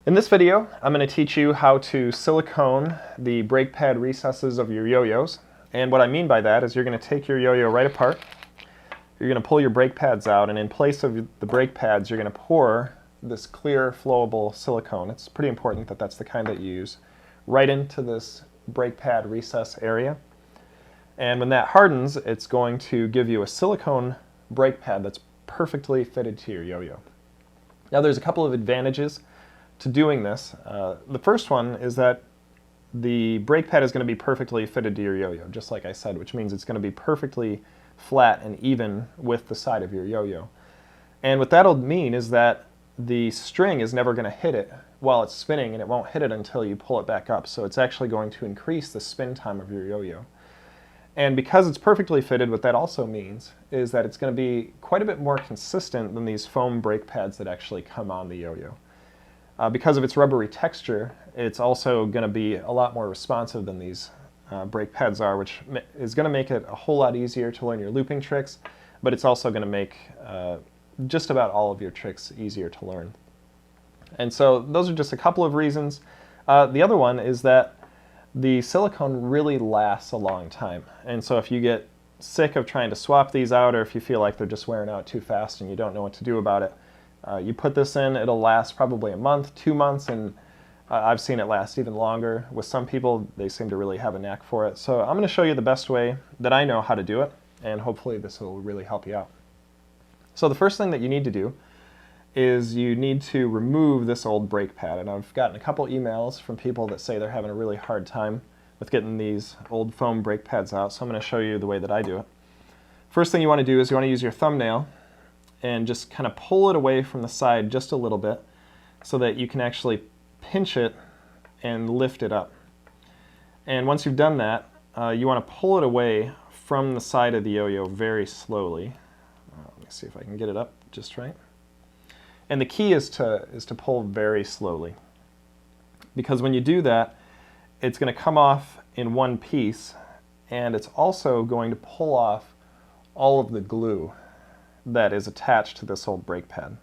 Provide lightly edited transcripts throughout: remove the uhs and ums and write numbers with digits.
In this video, I'm going to teach you how to silicone the brake pad recesses of your yo-yos. And what I mean by that is you're going to take your yo-yo right apart, you're going to pull your brake pads out, and in place of the brake pads, you're going to pour this clear, flowable silicone. It's pretty important that that's the kind that you use, right into this brake pad recess area. And when that hardens, it's going to give you a silicone brake pad that's perfectly fitted to your yo-yo. Now there's a couple of advantages to doing this. The first one is that the brake pad is going to be perfectly fitted to your yo-yo, just like I said, which means it's going to be perfectly flat and even with the side of your yo-yo. And what that'll mean is that the string is never going to hit it while it's spinning, and it won't hit it until you pull it back up. So it's actually going to increase the spin time of your yo-yo. And because it's perfectly fitted, what that also means is that it's going to be quite a bit more consistent than these foam brake pads that actually come on the yo-yo. Because of its rubbery texture, it's also going to be a lot more responsive than these brake pads are, which is going to make it a whole lot easier to learn your looping tricks, but it's also going to make just about all of your tricks easier to learn. And so those are just a couple of reasons. The other one is that the silicone really lasts a long time. And so if you get sick of trying to swap these out, or if you feel like they're just wearing out too fast and you don't know what to do about it, you put this in, it'll last probably a month, 2 months, and I've seen it last even longer. With some people, they seem to really have a knack for it. So I'm going to show you the best way that I know how to do it, and hopefully this will really help you out. So the first thing that you need to do is you need to remove this old brake pad. And I've gotten a couple emails from people that say they're having a really hard time with getting these old foam brake pads out, so I'm going to show you the way that I do it. First thing you want to do is you want to use your thumbnail and just kind of pull it away from the side just a little bit so that you can actually pinch it and lift it up. And once you've done that, you want to pull it away from the side of the yo-yo very slowly. Let me see if I can get it up just right. And the key is to pull very slowly, because when you do that, it's going to come off in one piece, and it's also going to pull off all of the glue that is attached to this old brake pad.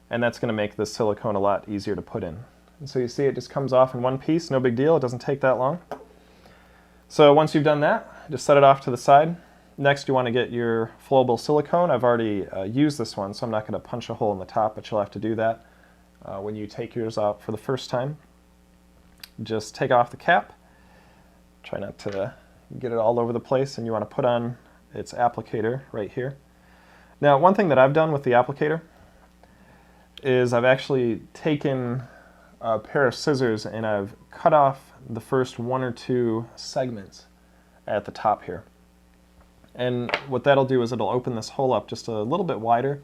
And that's going to make the silicone a lot easier to put in. And so you see it just comes off in one piece, no big deal, it doesn't take that long. So once you've done that, just set it off to the side. Next you want to get your flowable silicone. I've already used this one, so I'm not going to punch a hole in the top, but you'll have to do that when you take yours out for the first time. Just take off the cap. Try not to get it all over the place, and you want to put on its applicator right here. Now, one thing that I've done with the applicator is I've actually taken a pair of scissors and I've cut off the first 1 or 2 segments at the top here. And what that'll do is it'll open this hole up just a little bit wider,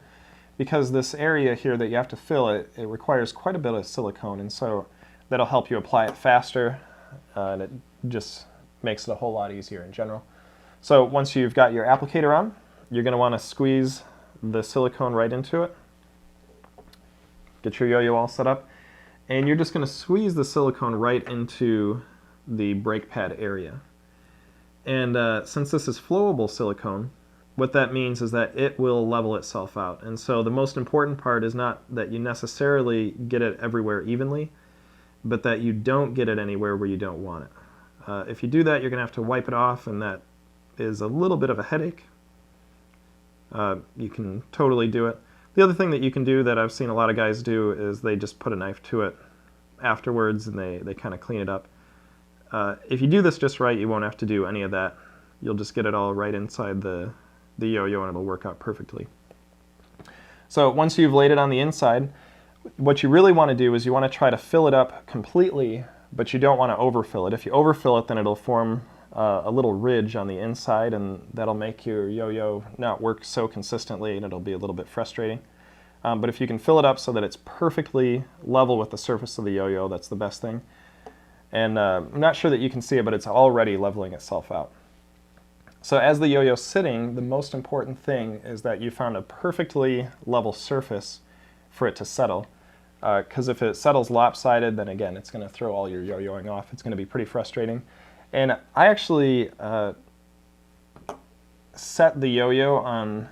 because this area here that you have to fill, it requires quite a bit of silicone, and so that'll help you apply it faster, and it just makes it a whole lot easier in general. So once you've got your applicator on, you're going to want to squeeze the silicone right into it. Get your yo-yo all set up, and you're just going to squeeze the silicone right into the brake pad area. And since this is flowable silicone, what that means is that it will level itself out. And so the most important part is not that you necessarily get it everywhere evenly, but that you don't get it anywhere where you don't want it. If you do that, you're going to have to wipe it off, and that is a little bit of a headache. You can totally do it. The other thing that you can do that I've seen a lot of guys do is they just put a knife to it afterwards, and they kind of clean it up. If you do this just right, you won't have to do any of that. You'll just get it all right inside the yo-yo, and it'll work out perfectly. So once you've laid it on the inside, what you really want to do is you want to try to fill it up completely, but you don't want to overfill it. If you overfill it, then it'll form a little ridge on the inside, and that'll make your yo-yo not work so consistently, and it'll be a little bit frustrating. But if you can fill it up so that it's perfectly level with the surface of the yo-yo, that's the best thing. And I'm not sure that you can see it, but it's already leveling itself out. So as the yo-yo's sitting, the most important thing is that you found a perfectly level surface for it to settle. Because if it settles lopsided, then again, it's going to throw all your yo-yoing off. It's going to be pretty frustrating. And I actually set the yo-yo on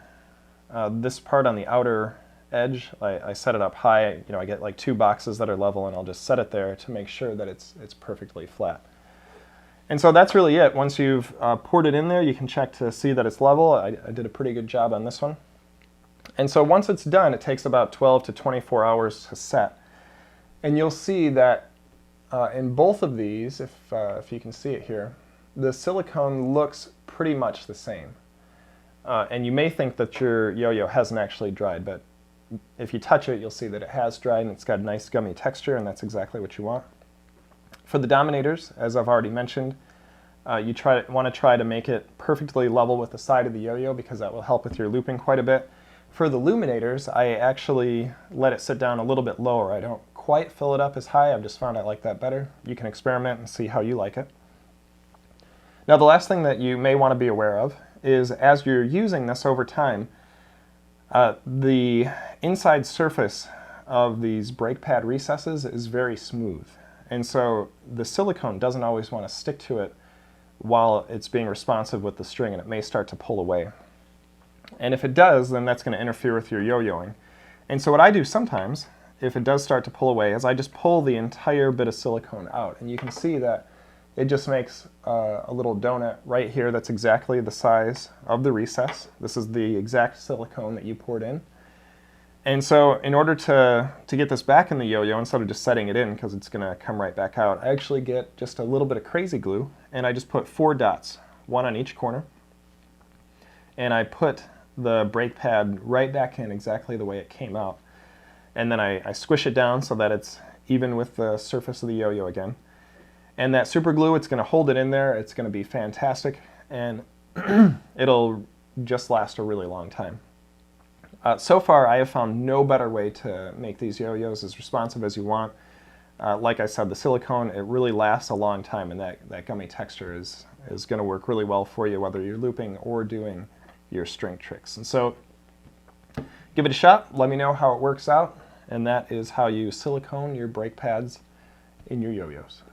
this part on the outer edge, I set it up high. You know, I get like 2 boxes that are level, and I'll just set it there to make sure that it's perfectly flat. And so that's really it. Once you've poured it in there, you can check to see that it's level. I did a pretty good job on this one. And so once it's done, it takes about 12 to 24 hours to set. And you'll see that in both of these, if you can see it here, the silicone looks pretty much the same. And you may think that your yo-yo hasn't actually dried, but if you touch it, you'll see that it has dried and it's got a nice gummy texture, and that's exactly what you want. For the Dominators, as I've already mentioned, you want to try to make it perfectly level with the side of the yo-yo because that will help with your looping quite a bit. For the Luminators, I actually let it sit down a little bit lower. I don't quite fill it up as high. I've just found I like that better. You can experiment and see how you like it. Now, the last thing that you may want to be aware of is as you're using this over time, the inside surface of these brake pad recesses is very smooth. And so the silicone doesn't always want to stick to it while it's being responsive with the string, and it may start to pull away. And if it does, then that's going to interfere with your yo-yoing. And so what I do sometimes, if it does start to pull away, is I just pull the entire bit of silicone out. And you can see that it just makes a little donut right here that's exactly the size of the recess. This is the exact silicone that you poured in. And so in order to get this back in the yo-yo, instead of just setting it in because it's going to come right back out, I actually get just a little bit of crazy glue, and I just put 4 dots, 1 on each corner. And I put the brake pad right back in exactly the way it came out. And then I squish it down so that it's even with the surface of the yo-yo again. And that super glue, it's going to hold it in there. It's going to be fantastic, and it'll just last a really long time. So far, I have found no better way to make these yo-yos as responsive as you want. Like I said, the silicone, it really lasts a long time, and that gummy texture is going to work really well for you, whether you're looping or doing your string tricks. And so give it a shot. Let me know how it works out. And that is how you silicone your brake pads in your yo-yos.